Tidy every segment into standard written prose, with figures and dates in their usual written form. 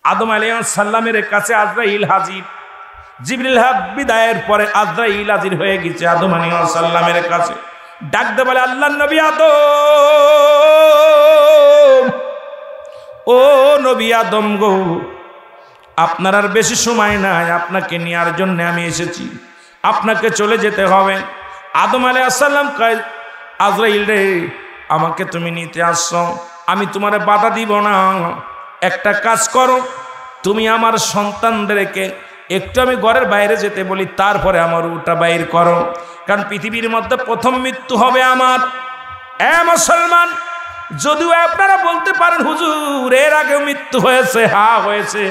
আদম আলাইহিস সালামের কাছে আজরাইল হাজির। জিবরিল বিদায়ের পরে আজরাইল হাজির হয়ে গেছে আদম আলাইহিস সালামের কাছে। ডাকতে বলে, আল্লাহর নবী আদম, ও নবী আদম গো, আপনার আর বেশি সময় নাই, আপনাকে নেওয়ার জন্য আমি এসেছি, আপনাকে চলে যেতে হবে। আদম আলাইহিস সালাম কয়, আজরাইল রে, আমাকে তুমি নিতে আসছো, আমি তোমারে বাধা দিব না। একটা কাজ করো, তুমি আমার সন্তানদেরকে একটু আমি ঘরের বাইরে যেতে বলি, তারপরে আমার ওটা বাইর করো, কারণ পৃথিবীর মধ্যে প্রথম মৃত্যু হবে আমার। মুসলমান, যদিও আপনারা বলতে পারেন হুজুর এর আগেও মৃত্যু হয়েছে, হ্যাঁ হয়েছে,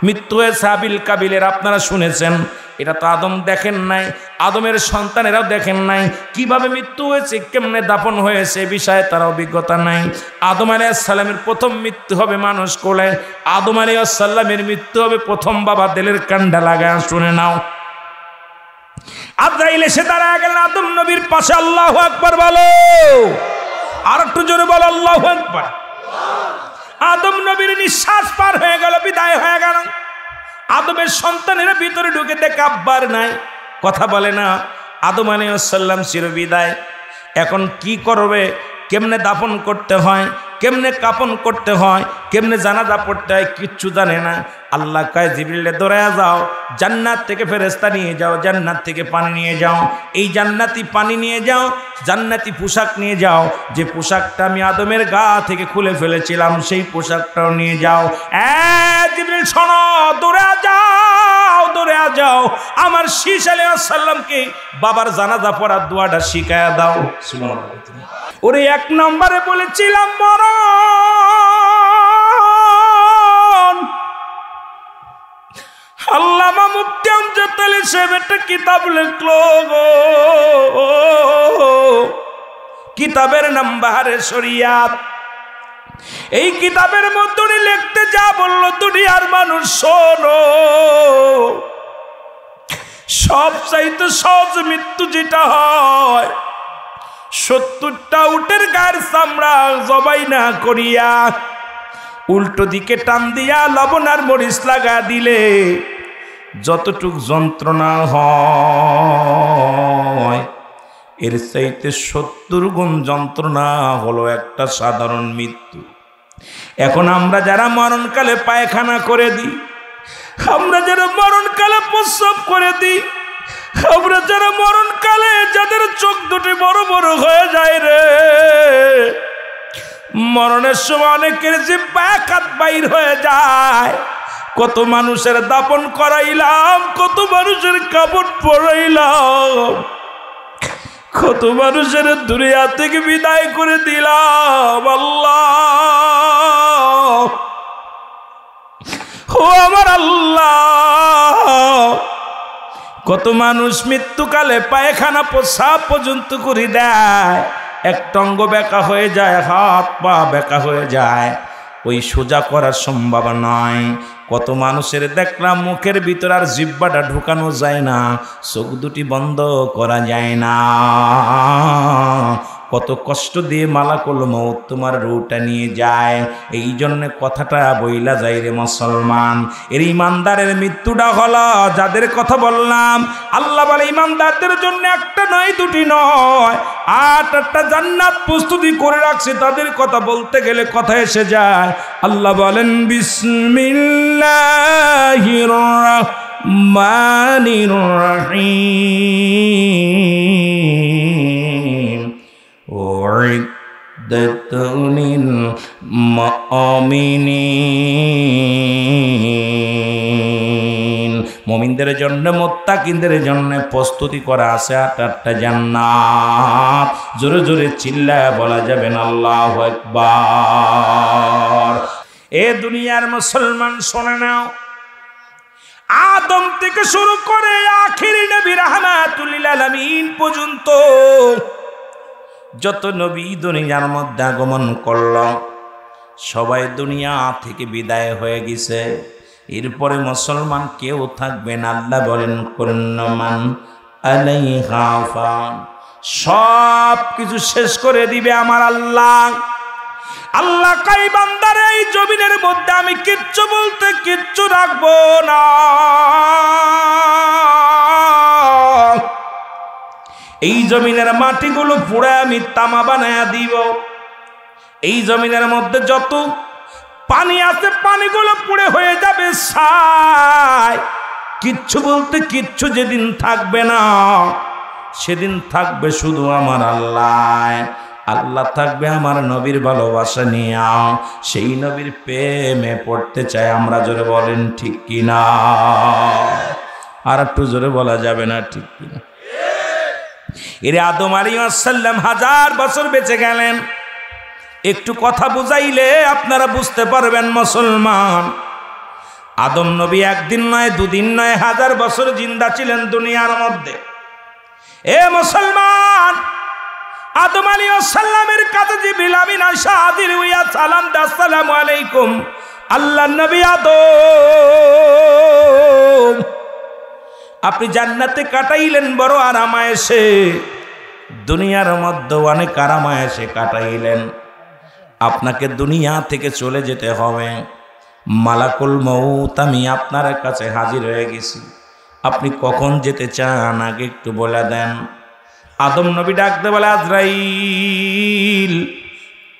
মৃত্যু হয়েছে হাবিল কাবিলের, আপনারা শুনেছেন। এটা তো আদম দেখেন নাই, আদমের সন্তানেরাও দেখেন নাই, কিভাবে মৃত্যু হয়েছে, কেমনে দাফন হয়েছে, বিষয়ে তার অভিজ্ঞতা নাই। আদম আলাইহিস সালামের প্রথম মৃত্যু হবে মানুষ কোলে, আদম আলাইহিস সালামের মৃত্যু হবে প্রথম বাবা দিলের কান্ডা লাগায়। শুনে নাও, আজরাইল এসে দাঁড়ায় গেলেন আদম নবীর পাশে। আল্লাহু আকবার বলো, আর একটু জোরে বলো আল্লাহু আকবার। আদম নবীর নিঃশ্বাস পার হয়ে গেল, বিদায় হয়ে গেল। আদমের সন্তানেরা ভিতরে ঢুকে দেখে আব্বার নাই, কথা বলে না। আদম আলাইহিস সালাম চির বিদায়। এখন কি করবে, কেমনে দাফন করতে হয়, কেমনে কাফন করতে হয়, কেমনে জানাজা পড়তে হয়, কিচ্ছু জানে না। আল্লাহ কয়, জিবরিলে দৌড়ায়া যাও, জান্নাত থেকে ফেরেশতা নিয়ে যাও, জান্নাত থেকে পানি নিয়ে যাও, এই জান্নাতি পানি নিয়ে যাও, জান্নাতি পোশাক নিয়ে যাও, যে পোশাকটা আমি আদমের গা থেকে খুলে ফেলেছিলাম সেই পোশাকটাও নিয়ে যাও। জিবরিল শোনো, দৌড়া যাও, দৌড়া যাও, আমার শীষ আলাইহিস সালামকে বাবার জানাজা পড়ার দোয়াটা শিখায়া দাও। সুবহানাল্লাহ। ওরে এক নম্বরে বলেছিলাম মরণ। আল্লামা মুফতি আমজাদ আলী সাহেব একটা কিতাব লিখলো, কিতাবের নাম বাহারে শরিয়াত। এই কিতাবের মধ্যে লিখতে যা বললো, দুনিয়ার মানুষ শোনো, সব চাইতে সহজ মৃত্যু যেটা হয়, 70টা উটের গায়ের চামড়া জবাই না করিয়া উল্টো দিকে টান দিয়া লবণ আর মরিচ লাগা দিলে যতটুক যন্ত্রণা হয়, এর চাইতে 70 গুণ যন্ত্রণা হলো একটা সাধারণ মৃত্যু। এখন আমরা যারা মরণকালে পায়খানা করে দিই, আমরা যারা মরণকালে প্রস্রাব করে দিই, আমরা যারা মরণকালে যাদের চোখ দুটি বড় বড় হয়ে যায় রে, মরণের সময় অনেকের জিহ্বা কাত বাইর হয়ে যায়। কত মানুষের দাপন করাইলাম, কত মানুষের কাপড় পরাইলাম, কত মানুষের দুনিয়া থেকে বিদায় করে দিলাম। আল্লাহ, ও আমার আল্লাহ, কত মানুষ মৃত্যুকালে পায়খানা প্রস্রাব পর্যন্ত করে দেয়, একটা অঙ্গ বেঁকা হয়ে যায়, হাত পা বেঁকা হয়ে যায়, ওই সোজা করার সম্ভব নয়। কত মানুষের দেখলাম মুখের ভিতর আর জিহ্বাটা ঢুকানো যায় না, চোখ দুটি বন্ধ করা যায় না। কত কষ্ট দিয়ে মালাকুল মউত তোমার রূহটা নিয়ে যায়। এই জন্য কথাটা বইলা যায় রে মুসলমান, এর ইমানদারের মৃত্যুটা হলো যাদের কথা বললাম। আল্লাহ বলে ইমানদারদের জন্য একটা নয়, দুটি নয়, 8টা জান্নাত প্রস্তুতি করে রাখছে। তাদের কথা বলতে গেলে কথা এসে যায়। আল্লাহ বলেন, বিসমিল্লাহির রাহমানির রহিম, উইদ্দাতুল মুমিনিন, মুমিনদের জন্য, মুত্তাকিনদের জন্য প্রস্তুতি করা আছে 8টা জান্নাত। জোরে জোরে চিল্লায় বলা যাবে না আল্লাহু আকবার। এ দুনিয়ার মুসলমান শোনে নাও, আদম থেকে শুরু করে আখিরি নবী রাহমাতুল লিল আলামিন পর্যন্ত যত নবী দুনিয়ার মধ্যে আগমন করল, সবাই দুনিয়া থেকে বিদায় হয়ে গেছে। এরপরে মুসলমান কেউ থাকবে না। আল্লাহ বলেন, কুল্লু মান আলাইহা ফান, সব কিছু শেষ করে দিবে আমার আল্লাহ। আল্লাহ কয় বান্দার এই জমিনের মধ্যে আমি কিচ্ছু বলতে কিচ্ছু রাখবো না। এই জমিনের মাটিগুলো পুড়ে আমি তামা বানায়া দিব। এই জমিনের মধ্যে যত পানি আছে পানিগুলো পুড়ে হয়ে যাবে ছাই। কিচ্ছু বলতে কিচ্ছু যেদিন থাকবে না, সেদিন থাকবে শুধু আমার আল্লাহ। আল্লাহ থাকবে আমার নবীর ভালোবাসা নিয়ে। সেই নবীর প্রেমে পড়তে চাই আমরা। জোরে বলেন ঠিক কিনা? আর একটু জোরে বলা যাবে না ঠিক কিনা? এর আদম আলাইহিস সালাম 1000 বছর বেঁচে গেলেন। একটু কথা বুঝাইলে আপনারা বুঝতে পারবেন মুসলমান। আদম নবী একদিন নয়, দুদিন নয়, 1000 বছর জিন্দা ছিলেন দুনিয়ার মধ্যে। এ মুসলমান, আদম আলাইহিস সালামের কাছে জিবরিল আমিন আয়েশা হাজির হইয়া সালাম দা, আসসালামু আলাইকুম আল্লাহর নবী আদম, আপনি জান্নাতে কাটাইলেন বড় আরামায়েশে, দুনিয়ার মধ্যে অনেক আরামায়েশে কাটাইলেন। আপনাকে দুনিয়া থেকে চলে যেতে হবে। মালাকুল মউত আমি আপনার কাছে হাজির হয়ে গেছি। আপনি কখন যেতে চান আগে একটু বলে দেন। আদম নবী ডাকতে বলে, আজরাইল,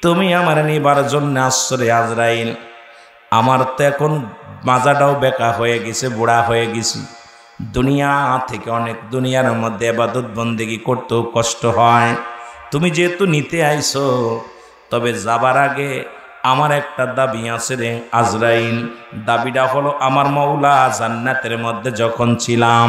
তুমি আমার নিবার জন্য আসরে। আজরাইল, আমার তো এখন মাজাটাও বেকা হয়ে গেছে, বুড়া হয়ে গেছি। দুনিয়া থেকে অনেক, দুনিয়ার মধ্যে ইবাদত বন্দেগী করতেও কষ্ট হয়। তুমি যেহেতু নিতে আইছো, তবে যাবার আগে আমার একটা দাবি আছে রে আজরাইল। দাবিটা হলো, আমার মওলা জান্নাতের মধ্যে যখন ছিলাম,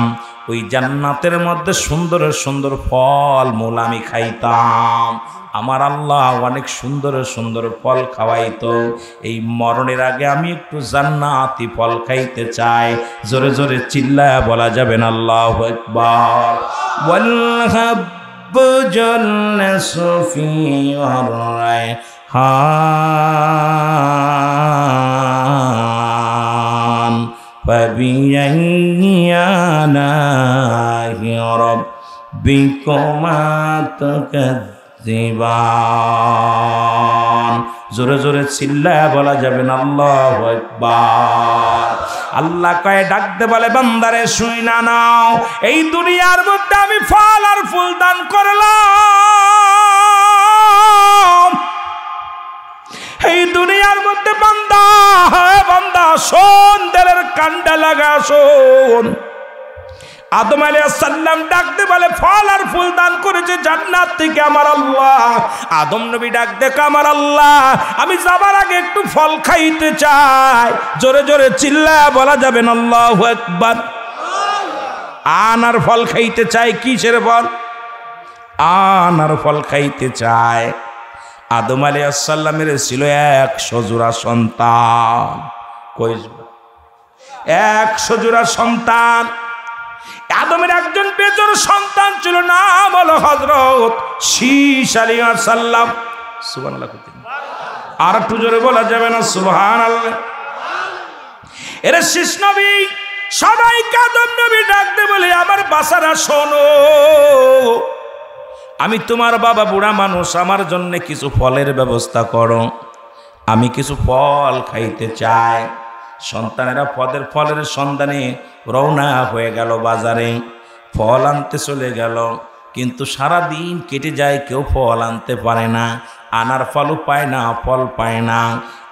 ওই জান্নাতের মধ্যে সুন্দর সুন্দর ফল মূল আমি খাইতাম। আমার আল্লাহ অনেক সুন্দর সুন্দর ফল খাওয়াইতো। এই মরণের আগে আমি একটু জান্নাতি ফল খাইতে চাই। জোরে জোরে চিল্লায়া বলা যাবেন আল্লাহু আকবার। ওয়াল হাব্বু জান্নাতু ফি রায়হান ফাবিআইয়ি আলাহি রাব্বিকুমা তুকাজ্জিবান। জোরে জোরে চিল্লায়া বলা যাবেন আল্লাহু আকবার। আল্লাহ কয়ে ডাকতে বলে, বান্দারে শুই না নাও, এই দুনিয়ার মধ্যে আমি ফল আর ফুল দান করলাম। এই দুনিয়ার মধ্যে বান্দা, বান্দা শোন, দিলের কান্ডা লাগা শোন। আদম আলাইহিস সালাম ডাকতে বলে, ফল আর ফুল দান করেছে জান্নাত থেকে আমার আল্লাহ। আদম নবী ডাকতে, আমার আল্লাহ, আমি যাবার আগে একটু ফল খাইতে চাই। জোরে জোরে চিল্লায়া বলা যাবেন আল্লাহু আকবার। আনার ফল খাইতে চাই। কিসের ফল? আনার ফল খাইতে চায়। আদম আলাইহিস সালামের ছিল 100 জোড়া সন্তান। কই? 100 জোড়া সন্তান। আদমের একজন বেজোর সন্তান ছিল, নাম হলো হযরত শীস আলাইহিস সালাম। সুবহানাল্লাহ। আর একটু জোরে বলা যাবে না সুবহানাল্লাহ? এর শীস নবী সবাইকে আদম নবী ডাকতে বলে, আমার বাসারা শোনো, আমি তোমার বাবা বুড়া মানুষ, আমার জন্য কিছু ফলের ব্যবস্থা করো। আমি কিছু ফল খাইতে চাই। সন্তানেরা ফলের সন্ধানে রওনা হয়ে গেল বাজারে। ফল আনতে চলে গেল, কিন্তু সারা দিন কেটে যায়, কেউ ফল আনতে পারে না। আনার ফলও পায় না, ফল পায় না।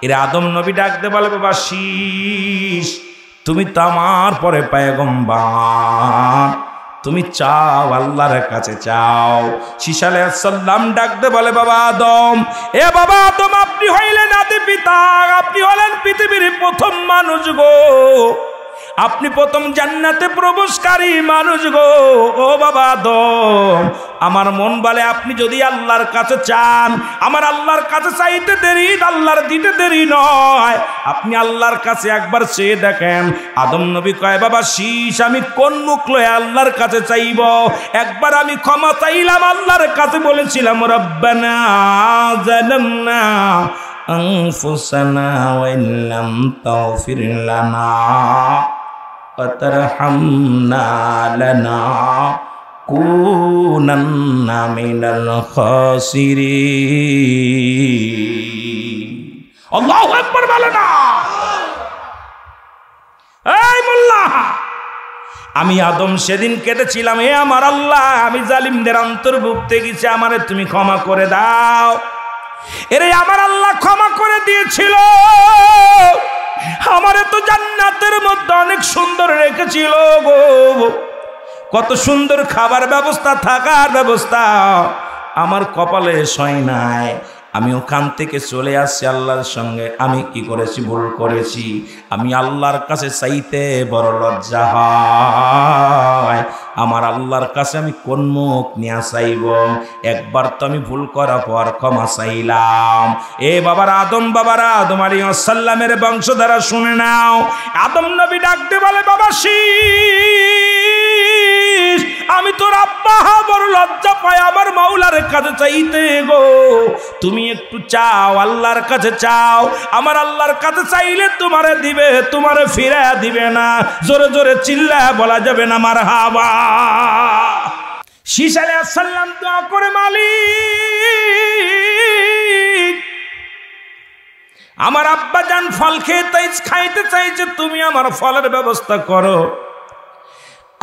এরা আদম নবী ডাকতে বলে, বাবা শীস, তুমি তো আমার পরে পয়গম্বর, তুমি চাও, আল্লাহর কাছে চাও। শীস আলাইহিস সালাম ডাকতে বলে, বাবা আদম, এ বাবা আদম, আপনি হইলেন আদি পিতা, আপনি হলেন পৃথিবীর প্রথম মানুষ গো, আপনি প্রথম জান্নাতে প্রবেশকারী মানুষ গো। ও বাবা আদম, আমার মন বলে, আপনি যদি আল্লাহর কাছে চান, আমার আল্লাহর কাছে চাইতে দেরি, আল্লাহর দিতে দেরি নয়। আপনি আল্লাহর কাছে একবার চেয়ে দেখেন। আদম নবী কয়, বাবা শীস, আমি কোন মুখ লয়ে আল্লাহর কাছে চাইব? একবার আমি ক্ষমা চাইলাম আল্লাহর কাছে, বলেছিলাম, রব্বানা যালামনা আনফুসানা ওয়া ইল্লাম তাগফির লানা ওয়া তারহামনা লানাকুনান্না মিনাল খাসিরিন। আল্লাহু আকবার বলে না। এই মোল্লা, আমি আদম সেদিন কেঁদেছিলাম, হে আমার আল্লাহ, আমি জালিমদের অন্তর্ভুক্তে গেছি, আমারে তুমি ক্ষমা করে দাও। এরে আমার আল্লাহ ক্ষমা করে দিয়েছিল। আমারে তো জান্নাতের মধ্যে অনেক সুন্দর রেখেছিল গো, কত সুন্দর খাবার ব্যবস্থা, থাকার ব্যবস্থা আমার কপালে সয় নাই। আমি ওখান থেকে চলে আসছি আল্লাহর সঙ্গে। আমি কি করেছি? ভুল করেছি। আমি আল্লাহর কাছে চাইতে বড় লজ্জা হয়। আমার আল্লাহর কাছে আমি কোন মুখ নিয়ে চাইব? একবার তো আমি ভুল করার পর ক্ষমা চাইলাম। এ বাবারা, বাবারা আদম আলাইহিস সালামের বংশধারা শুনে নাও। আদম নবী ডাকতে বলে, বাবা শীষ, আমি তোর আব্বা বড় লজ্জা পাই আমার মাওলার কাছে চাইতে গো। তুমি একটু চাও, আল্লাহর কাছে চাও। আমার আল্লাহর কাছে চাইলে তোমারে দিবে, তোমারে ফিরে দিবে না। জোরে জোরে চিল্লা বলা যাবে না মারহাবা। শীষ আলাইহিস সালাম দোয়া করে, মালিক, আমার আব্বা জান ফল খাইতে চাইছে, তুমি আমার ফলের ব্যবস্থা করো।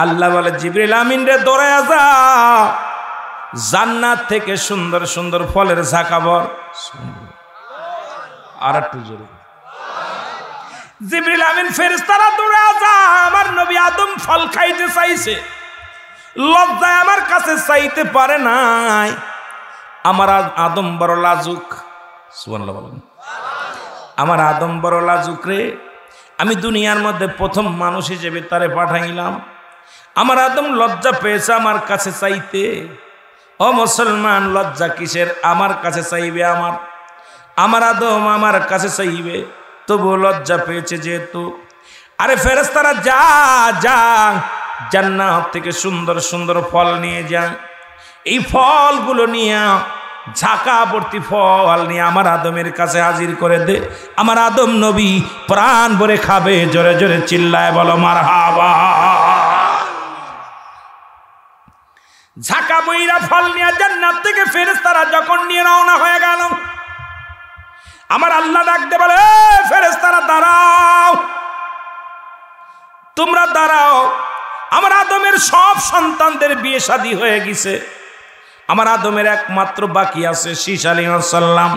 আল্লাহ বলে, জিবরিল আমিন রে দৌড়ায়া যা, জান্নাত থেকে সুন্দর সুন্দর ফলের ঝাঁকাবর। আর একটু জোরে, জিবরিল আমিন ফেরেশতারা দৌড়ায়া যা, আমার নবী আদম ফল খাইতে চাইছে, লজ্জায় আমার কাছে চাইতে পারে নাই। আমার আদম বড় লাজুক। সুবহানাল্লাহ বলেন। আমার আদম বড় লাজুক রে, আমি দুনিয়ার মধ্যে প্রথম মানুষ হিসেবে তারে পাঠাইলাম। আমার আদম লজ্জা পেয়েছে আমার কাছে চাইতে। ও মুসলমান, লজ্জা কিসের? আমার কাছে চাইবে। আমার আদম আমার কাছে চাইবে, তবু লজ্জা পেয়েছে যেহেতু। আরে ফেরেশতারা যা যা, জান্নাত থেকে সুন্দর সুন্দর ফল নিয়ে যা। এই ফলগুলো নিয়ে, ঝাঁকা ভর্তি ফল নিয়ে আমার আদমের কাছে হাজির করে দে। আমার আদম নবী প্রাণ ভরে খাবে। জোরে জোরে চিল্লায় বলো মারহাবা। ঝাঁকা বইরা ফল নিয়ে জান্নাত থেকে ফেরেশতারা যখন নিয়ে রওনা হয়ে গেল, আমার আল্লাহ ডাকতে বলে, ফেরেশতারা দাঁড়াও, তোমরা দাঁড়াও। আমার আদমের সব সন্তানদের বিয়ে শাদী হয়ে গেছে, আমার আদমের একমাত্র বাকি আছে শীষ আলাইহিস সালাম।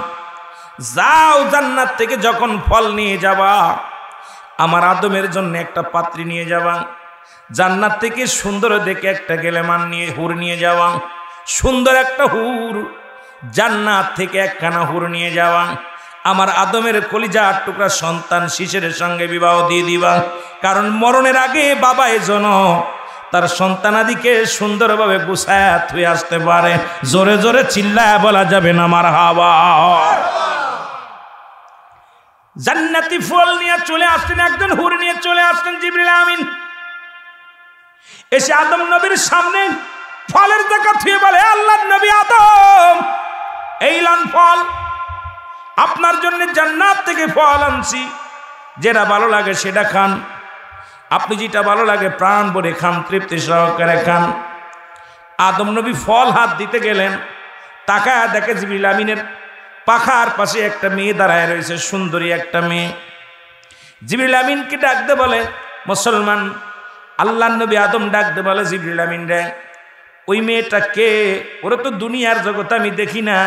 যাও, জান্নাত থেকে যখন ফল নিয়ে যাবা, আমার আদমের জন্য একটা পাত্রী নিয়ে যাবা। জান্নাত থেকে সুন্দর দেখে একটা গেলেমান নিয়ে হুর নিয়ে যাওয়া। সুন্দর একটা হুর, জান্নাত থেকে একখানা হুর নিয়ে যাওয়া। আমার আদমের কলিজার টুকরা সন্তান শীষের সঙ্গে বিবাহ দিয়ে দিবা। কারণ মরণের আগে বাবা এজন্য তার সন্তানাদিকে সুন্দরভাবে গুছায় থুয়ে আসতে পারে। জোরে জোরে চিল্লায় বলা যাবে না মারহাবা। জান্নাতি ফল নিয়ে চলে আসতেন, একজন হুর নিয়ে চলে আসতেন জিবরিল আমিন। এসে আদম নবীর সামনে ফলের দেখা থুয়ে বলে, আল্লাহর নবী আদম, এই লান ফল, আপনার জন্য জান্নাত থেকে ফল আনছি, যেটা ভালো লাগে সেটা খান। আপনি যেটা ভালো লাগে প্রাণ ভরে খান, তৃপ্তি সহকারে খান। আদম নবী ফল হাত দিতে গেলেন, তাকায় দেখে জিবরিল আমিনের পাখার পাশে একটা মেয়ে দাঁড়ায় রয়েছে, সুন্দরী একটা মেয়ে। জিবরিল আমিনকে ডাকতে বলে, মুসলমান আল্লাহর নবী আদম ডাকতে বলে, জিবরিল আমিন রে, ওই মেয়েটা কে? ওরা তো দুনিয়ার জগতে আমি দেখি না।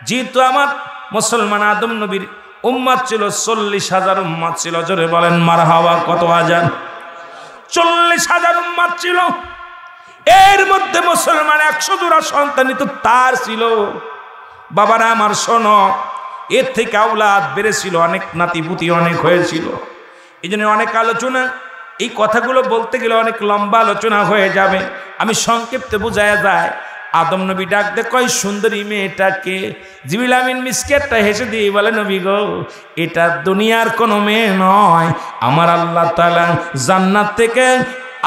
যেহেতু আমার মুসলমান আদম নবীর উম্মত ছিল 40,000 উম্মত ছিল। জোরে বলেন মারহাবা। কত হাজার? 40,000 উম্মত ছিল। এর মধ্যে মুসলমান 100 জোড়া সন্তানই তো তার ছিল। বাবারা আমার শোনো, এর থেকে আওলাদ বেড়েছিল, অনেক নাতিপুতি অনেক হয়েছিল। এই জন্য অনেক আলোচনা, এই কথাগুলো বলতে গেলে অনেক লম্বা আলোচনা হয়ে যাবে। আমি সংক্ষিপ্তে বোঝায়া যায়। আদম নবী ডাকতে কয়, সুন্দরী মেয়েটাকে? জিবরিল আমিন মিসকেটটা হেসে দিয়ে বলে, নবী গো, এটা দুনিয়ার কোনো মেয়ে নয়। আমার আল্লাহ তাআলা জান্নাত থেকে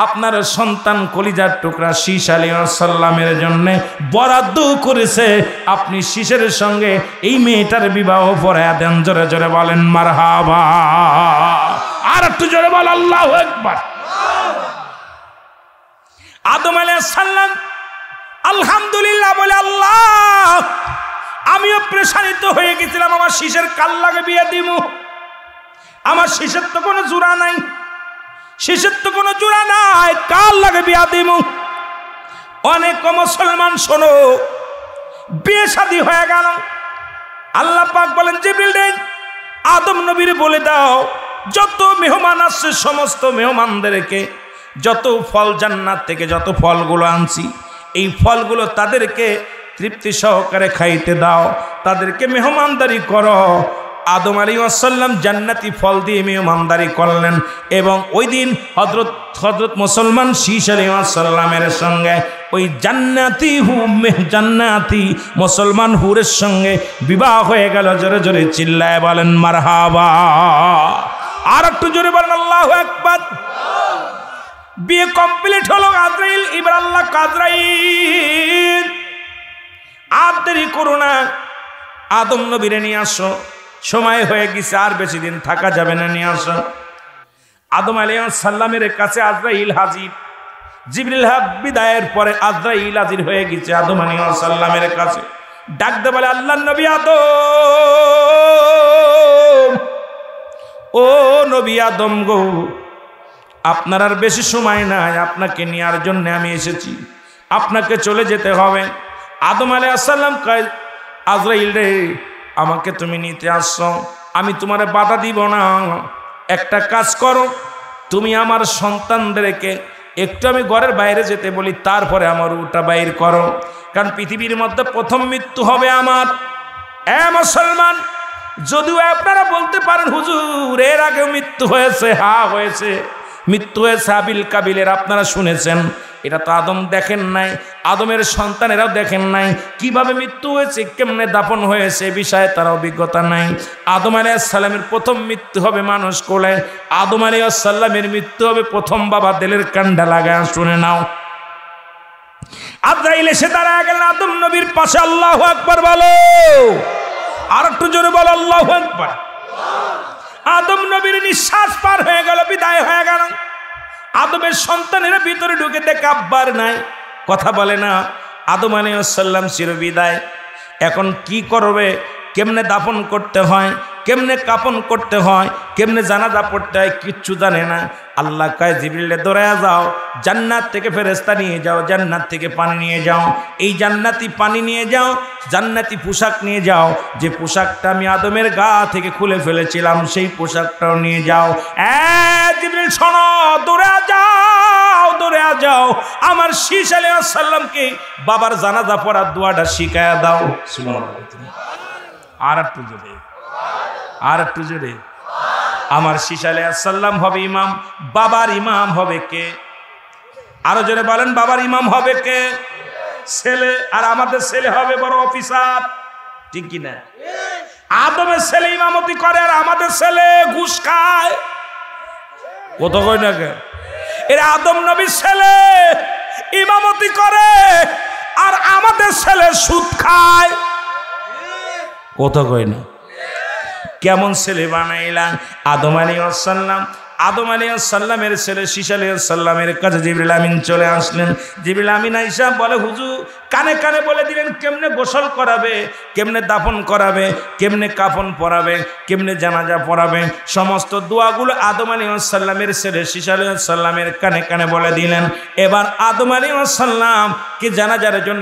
আপনার সন্তান কলিজার টুকরা শীষ আলাইহিস সালামের জন্য বরাদ্দ করেছে। আপনি শীষের সঙ্গে এই মেয়েটার বিবাহ পড়ায়া দেন। জোরে জোরে বলেন মারহাবা। আর একটু জোরে বল আল্লাহু আকবার। আদম আলাইহিস সালাম আলহামদুলিল্লাহ বলে, আল্লাহ আমিও প্রেশানিত হয়ে গেছিলাম, আমার শিশের কাল লাগে বিয়ে দিব, আমার শিশের তো কোনো জোড়া নাই, শিশের তো কোনো জোড়া নাই, কাল লাগে বিয়া দিব। অনেক মুসলমান শোনো, বিয়ে শাদী হয়ে গেল। আল্লাহ পাক বলেন জিবরিল রে আদম নবীর বলে দাও যত মেহমান আসছে সমস্ত মেহমানদেরকে যত ফল জান্নাত থেকে যত ফলগুলো আনছি এই ফলগুলো তাদেরকে তৃপ্তি সহকারে খাইতে দাও, তাদেরকে মেহমানদারি করো। আদম আলাইহিস সালাম জান্নাতি ফল দিয়ে মেহমানদারি করলেন এবং ওই দিন হযরত মুসলমান শীশ আলাইহিস সালামের সঙ্গে ওই জান্নাতি মুসলমান হুরের সঙ্গে বিবাহ হয়ে গেল। জোরে জোরে চিল্লায় বলেন মারহাবা, আর একটু জোরে বলেন আল্লাহু আকবার। বিয়ে কমপ্লিট হলো। আজরাইল এবার আল্লাহ আজরাইল আর দেরি করো না, আদম নবীরে নিয়ে আসো, সময় হয়ে গেছে, আর বেশি দিন থাকা যাবে না, নিয়ে আসো। আদম আলাইহিস সালামের কাছে আজরাইল হাজির। জিবরিল বিদায়ের পরে আজরাইল হাজির হয়ে গেছে আদম আলাইহিস সালামের কাছে। ডাকতে বলে আল্লাহর নবী আদম, ও নবী আদম গো, আপনার আর বেশি সময় নাই, আপনাকে নেওয়ার জন্য আমি এসেছি, আপনাকে চলে যেতে হবে। আদম আলাইহিস সালাম কয় আজরাইল রে আমাকে তুমি নিতে আসছো, আমি তোমারে বাধা দিব না, একটা কাজ করো, তুমি আমার সন্তানদেরকে একটু আমি ঘরের বাইরে যেতে বলি, তারপরে আমার ওটা বাইর করো, কারণ পৃথিবীর মধ্যে প্রথম মৃত্যু হবে আমার। মুসলমান, যদিও আপনারা বলতে পারেন হুজুর এর আগেও মৃত্যু হয়েছে, হ্যাঁ হয়েছে, মৃত্যু হয়েছে আবিল কাবিলের, আপনারা শুনেছেন, এটা তো আদম দেখেন নাই, আদমের সন্তানেরাও দেখেন নাই, কিভাবে মৃত্যু হয়েছে, কেমনে দাফন হয়েছে বিষয়ে তার অভিজ্ঞতা নাই। আদম আলাইহিস সালামের প্রথম মৃত্যু হবে মানুষ কোলে, আদম আলাইহিস সালামের মৃত্যু হবে প্রথম বাবা দেলের কান্ডা লাগায়। শুনে নাও, আজরাইল এসে দাঁড়ায় গেলেন আদম নবীর পাশে। আল্লাহু আকবার বলো, আর একটু জোরে বলো আল্লাহু আকবার। আদম নবীর নিঃশ্বাস পার হয়ে গেল, বিদায় হয়ে গেল। আদমের সন্তানেরা ভিতরে ঢুকে দেখে আব্বার নাই, কথা বলে না। আদম আলাইহিস সালাম চির বিদায়, এখন কি করবে, কেমনে দাফন করতে হয়, কেমনে কাফন করতে হয়, কেমনে জানাজা পড়তে হয়, কিচ্ছু জানে না। আল্লাহ কয় জিবরিলে দৌড়ায়া যাও, জান্নাত থেকে ফেরেশতা নিয়ে যাও, জান্নাত থেকে পানি নিয়ে যাও, এই জান্নাতি পানি নিয়ে যাও, জান্নাতি পোশাক নিয়ে যাও, যে পোশাকটা আমি আদমের গা থেকে খুলে ফেলেছিলাম সেই পোশাকটাও নিয়ে যাও। জিবরিল শোনো, দৌড়ায়া যাও, দৌড়ায়া যাও, আমার শীশ আলাইহিস সালামকে বাবার জানাজা পড়ার দোয়াটা শিখায়া দাও। সুবহানাল্লাহ, আর একটু জোরে, আর একটু জোরে। আমার শীশ আলাইহিস সালাম হবে ইমাম, বাবার ইমাম হবে কে? আরো জোরে বলেন, বাবার ইমাম হবে কে? ছেলে। আর আমাদের ছেলে হবে বড় অফিসার, ঠিক কি না? আদমের ছেলে ইমামতি করে আর আমাদের ছেলে ঘুষ খায়, কত কই না কে? এরা আদম নবীর ছেলে ইমামতি করে আর আমাদের ছেলে সুদ খায়, কত কই না? কেমন ছেলে বানাইলাম? আদম আলাইহিস সালাম, আদম আলাইহিস সালামের ছেলে শীশ আলাইহিস সালামের কাছে জিবরিল আমিন চলে আসলেন। জিবরিল আমিন আইসা বলে হুজুর কানে কানে বলে দিলেন কেমনে গোসল করাবে, কেমনে দাফন করাবে, কেমনে কাফন পরাবে, কেমনে জানাজা পড়াবে, সমস্ত দোয়াগুলো আদম আলাইহিস সালামের ছেলে শীশ আলাইহিস সালামের কানে কানে বলে দিলেন। এবার আদম আলাইহিস সালাম কে জানাজার জন্য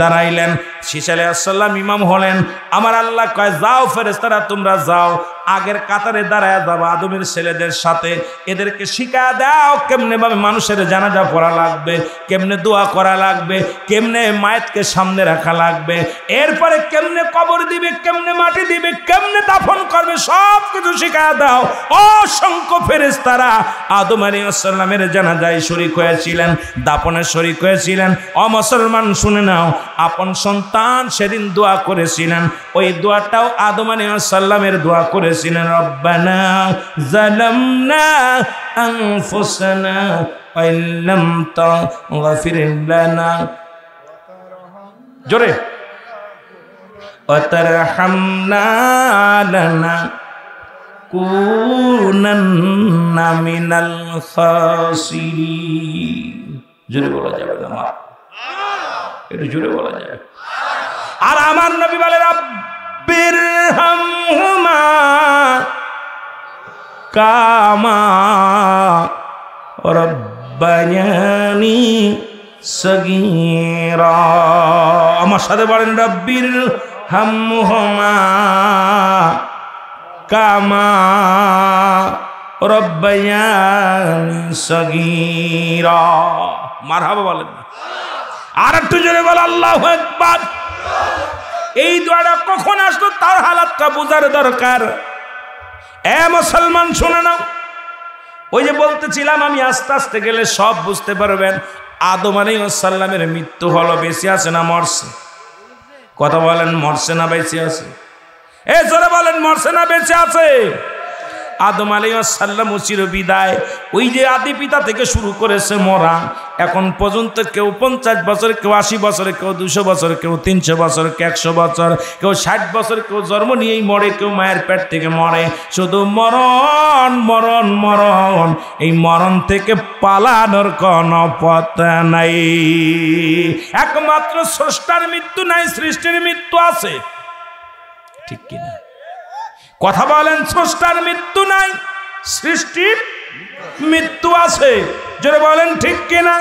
দাঁড়াইলেন, শীশ আলাইহিস সালাম ইমাম হলেন। আমার আল্লাহ কয় যাও ফেরেশতারা তোমরা যাও, আগের কাতারে দাঁড়ায় যাবো আদমের ছেলেদের সাথে, এদেরকে শিখা দাও কেমনে ভাবে মানুষের জানাজা পড়া লাগবে, কেমনে দোয়া করা লাগবে, কেমনে মায়েতকে সামনে রাখা লাগবে, এরপরে কেমনে কবর দিবে, কেমনে মাটি দিবে, কেমনে দাফন করবে, সব কিছু শিখা দাও। অসংখ্য ফেরেশতারা আদম আলাইহিস সালামের জানাজায় শরীক হয়েছিলেন, দাফনে শরীক হয়েছিলেন। মুসলমান শুনে নাও, আপন সন্তান সেদিন দোয়া করেছিলেন, ওই দোয়াটাও আদম আলাইহিস সালামের দোয়া করেছিলেন, রব্বানা যালামনা আনফুসানা ওয়া ইল্লাম তাগফির লানা, জোরে, ওয়া তারহামনা লানাকুনান্না মিনাল খাসিরিন। জোরে বলা যাবে না, একটু জোরে বলা যাবে। আর আমার নবী বলে রাব্বিরহামহুমা কামা রাব্বায়ানি সগীরা। আমার সাথে বলেন রাব্বিরহামহুমা কামা রাব্বায়ানি সগীরা। মারহাবা বলেন না, আর একটু জোরে বল আল্লাহু আকবার। এই দোয়াটা কখন আসলো তার হালাতটা বোঝার দরকার। এ মুসলমান শুনে নাও, ওই যে বলতেছিলাম আমি আস্তে আস্তে গেলে সব বুঝতে পারবেন। আদম আলাইহিস সালামের মৃত্যু হলো, বেঁচে আছে না মরছে? কথা বলেন, মরছে না বেঁচে আছে? এ জোরে বলেন, মরছে না বেঁচে আছে? আদম আলাইহিস সালাম চির বিদায়, ওই যে আদি পিতা থেকে শুরু করেছে মরা, এখন পর্যন্ত কেউ 50 বছর, কেউ 80 বছর, কেউ 200 বছর, কেউ 300 বছর, কেউ 100 বছর, কেউ 60 বছর, কেউ জন্ম নিয়েই মরে, কেউ মায়ের পেট থেকে মরে। শুধু মরণ মরণ মরণ, এই মরণ থেকে পালানোর কোনো পথ নাই। একমাত্র স্রষ্টার মৃত্যু নাই, সৃষ্টির মৃত্যু আছে, ঠিক কিনা? কথা বলেন, স্রষ্টার মৃত্যু নাই, সৃষ্টির মৃত্যু আছে, জোরে বলেন ঠিক কিনা?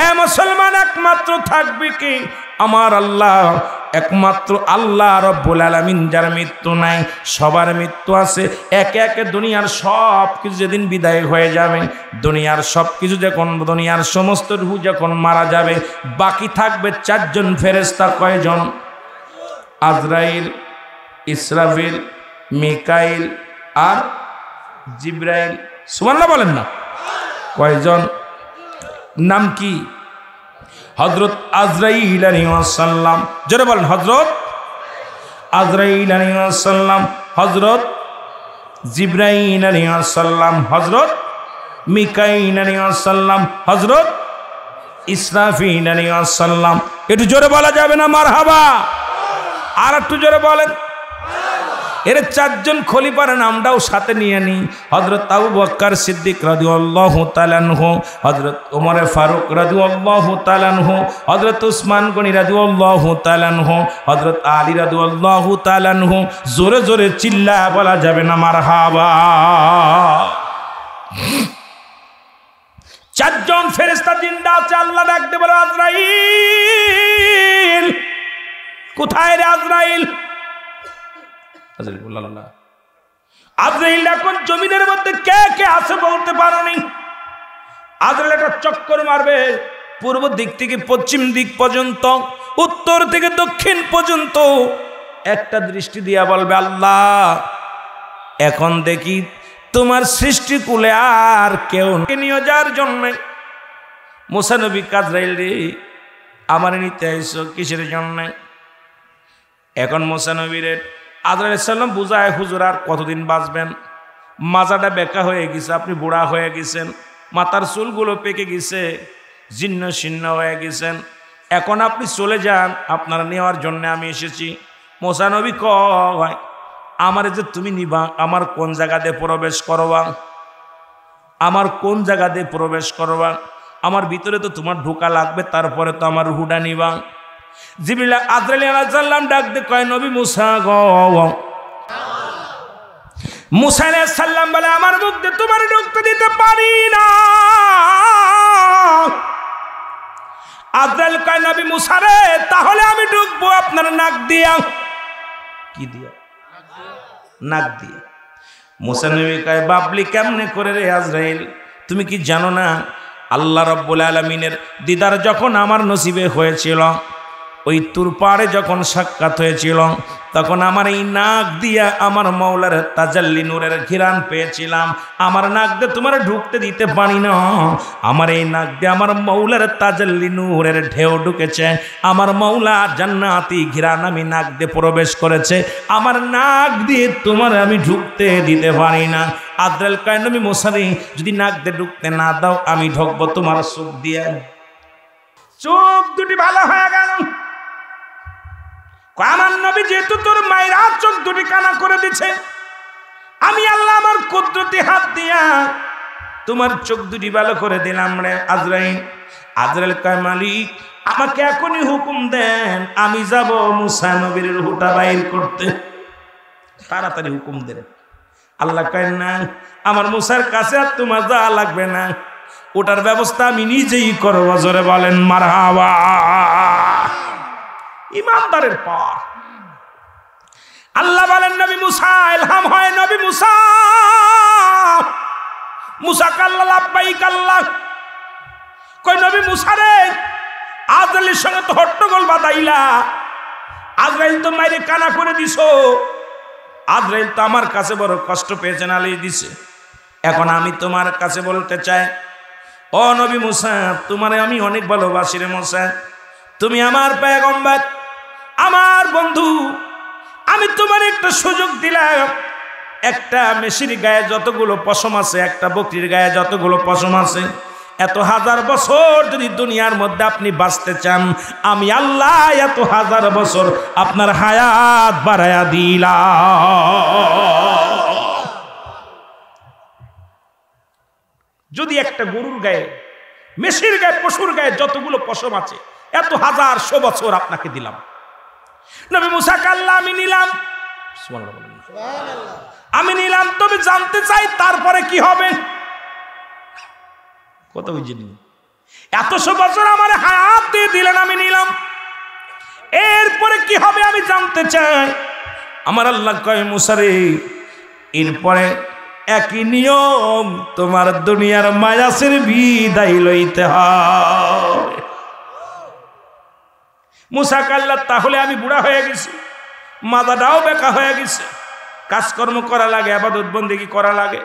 এ মুসলমান, একমাত্র থাকবে কি? আমার আল্লাহ, একমাত্র আল্লাহ রব্বুল আলামিন, যার মৃত্যু নাই। সবার মৃত্যু আছে, একে একে দুনিয়ার সব কিছু যেদিন বিদায় হয়ে যাবে, দুনিয়ার সব কিছু যখন, দুনিয়ার সমস্ত রূহ যখন মারা যাবে, বাকি থাকবে 4 জন ফেরেশতা। কয়জন? আজরাইল, ইসরাফিল, মিকাইল আর জিবরাইল। সুবহানাল্লাহ বলেন না। কয়জন? নাম কি? হযরত আজরাইল আলাইহিস সালাম। জোরে বলেন, হযরত আজরাইল আলাইহিস সালাম, হযরত জিবরাইল আলাইহিস সালাম, হযরত মিকাইল আলাইহিস সালাম, হযরত ইসরাফিল আলাইহিস সালাম। একটু জোরে বলা যাবে না মারহাবা? আর একটু জোরে বলেন। এর 4 জন খলিফার নামটাও সাথে নিয়ে নি। হযরত আবু বকর সিদ্দিক রাদিয়াল্লাহু তাআলা আনহু, হযরত ওমর ফারুক রাদিয়াল্লাহু তাআলা আনহু, হযরত উসমান গনি রাদিয়াল্লাহু তাআলা আনহু, হযরত আলী রাদিয়াল্লাহু তাআলা আনহু। জোরে জোরে চিল্লা বলা যাবে না মারহাবা? 4 জন ফেরেশতা জিন্দা আছে। আল্লাহ ডাকতে বলে, আজরাইল কোথায় রে? আজরাইল, আজরাইল এখন জমিনের মধ্যে কে কে আছে বলতে পারোনি। আজরাইল একটা চক্কর মারবে, পূর্ব দিক থেকে পশ্চিম দিক পর্যন্ত, উত্তর থেকে দক্ষিণ পর্যন্ত, একটা দৃষ্টি দিয়া বলবে, আল্লাহ এখন দেখি তোমার সৃষ্টি কুলে আর কেউ নিয়ে যাওয়ার জন্য। মুসা নবী, আজরাইল রে, আমার নিতে আইছো কিসের জন্য? এখন মুসা নবীর আজরাইল আলাইহিস সালাম বুঝায়, হুজুর আর কতদিন বাঁচবেন? মাজাটা বেঁকা হয়ে গেছে, আপনি বুড়া হয়ে গেছেন, মাথার চুলগুলো পেকে গেছে, জীর্ণ শীর্ণ হয়ে গেছেন, এখন আপনি চলে যান, আপনার নেওয়ার জন্য আমি এসেছি। মুসা নবী কয়, আমার যে তুমি নিবা, আমার কোন জায়গাতে প্রবেশ করবা? আমার কোন জায়গাতে প্রবেশ করবা? আমার ভিতরে তো তোমার ঢোকা লাগবে, তারপরে তো আমার রুহুটা নিবা। জিবরিল আজরাইল আলাইহিস সালাম ডাক দে কয়, নবী মুসা গো। মুসা আলাইহিস সালাম বলে, আমার মুখ দিয়ে তোমার ঢুকতে দিতে পারি না। আজরাইল কয়, নবী মুসা রে, তাহলে আমি ঢুকবো আপনার নাক দিয়া। কি দিয়া? নাক দিয়া। মুসা নবী কয়, বাবলি কেমনে করে রে আজরাইল? তুমি কি জানো না, আল্লাহ রাব্বুল আলামিনের দিদার যখন আমার নসিবে হয়েছিল, ওই তুর পাড়ে যখন সাক্ষাৎ হয়েছিল, তখন আমার এই নাক দিয়া আমার মৌলার তাজাল্লি নূরের ঘিরান পেয়েছিলাম। আমার নাক দিয়ে তোমার ঢুকতে দিতে পারি না, আমার এই নাক দিয়ে আমার মৌলার তাজাল্লি নূরের ঢেউ ঢুকেছে। আমার মৌলা জান্নাতি ঘিরান আমি নাক দিয়ে প্রবেশ করেছে, আমার নাক দিয়ে তোমার আমি ঢুকতে দিতে পারি না। আজরাইল কয়, নবী মুসা রে, যদি নাক দিয়ে ঢুকতে না দাও, আমি ঢুকবো তোমার চোখ দিয়ে। চোখ দুটি ভালো হয়ে গেল। আমার নবী, যেহেতু তোর মায়েরা চোখ দুটি কানা করে দিছে, আমি আল্লাহ আমার কুদরতি হাত দিয়া তোমার চোখ দুটি ভালো করে দিলাম রে আজরাইল। আজরাইল কয়, মালিক আমাকে এখনই হুকুম দেন, আমি যাব মুসা নবীর রূহটা বাইর করতে। তাড়াতাড়ি হুকুম দেন। আল্লাহ কয় না, আমার মুসার কাছে আর তোমার যাওয়া লাগবে না, ওটার ব্যবস্থা আমি নিজেই করব। জোরে বলেন মারহাবা। ইমানদারের পর আল্লাহ বলেন নবী মুসা ইলহাম হয়, নবী মুসা, মুসা কাল্লা লাব্বাইক আল্লাহ। কই নবী মুসা রে, আজরাইলের সঙ্গে তো হট্টগোল বাঁধাইলা, আজরাইল তো মাইরে কানা করে দিছো, আজরাইল তো আমার কাছে বড় কষ্ট পেয়েছেন, আলিয়ে দিছে। এখন আমি তোমার কাছে বলতে চাই, ও নবী মুসা, তোমারে আমি অনেক ভালোবাসি রে মুসা, তুমি আমার পয়গম্বর, আমার বন্ধু, আমি তোমার একটা সুযোগ দিলাম। একটা মেশির গায়ে যতগুলো পশম আছে, একটা বকরির গায়ে যতগুলো পশম আছে, এত হাজার বছর যদি দুনিয়ার মধ্যে আপনি বাঁচতে চান, আমি আল্লাহ এত হাজার বছর আপনার হায়াত বাড়ায়া দিলাম। যদি একটা গরুর গায়ে, মেশির গায়ে, পশুর গায়ে যতগুলো পশম আছে, এত হাজার শো বছর আপনাকে দিলাম। নবী মুসা কাল্লা, আমি নিলাম, আমি নিলাম, তবে জানতে চাই তারপরে কি হবে। কত বুঝিনি, এতশো বছর আমার হায়াত দিয়ে দিলেন, আমি নিলাম, এরপরে কি হবে আমি জানতে চাই। আমার আল্লাহ কয় মুসা রে, এরপরে একই নিয়ম, তোমার দুনিয়ার মায়াসের বিদায় লইতে হয়। মুসা কাল্লা, তাহলে আমি বুড়া হয়ে গেছি, মাথাটাও বেঁকা হয়ে গেছে, কাজকর্ম করা লাগে, ইবাদত বন্দেগী করা লাগে,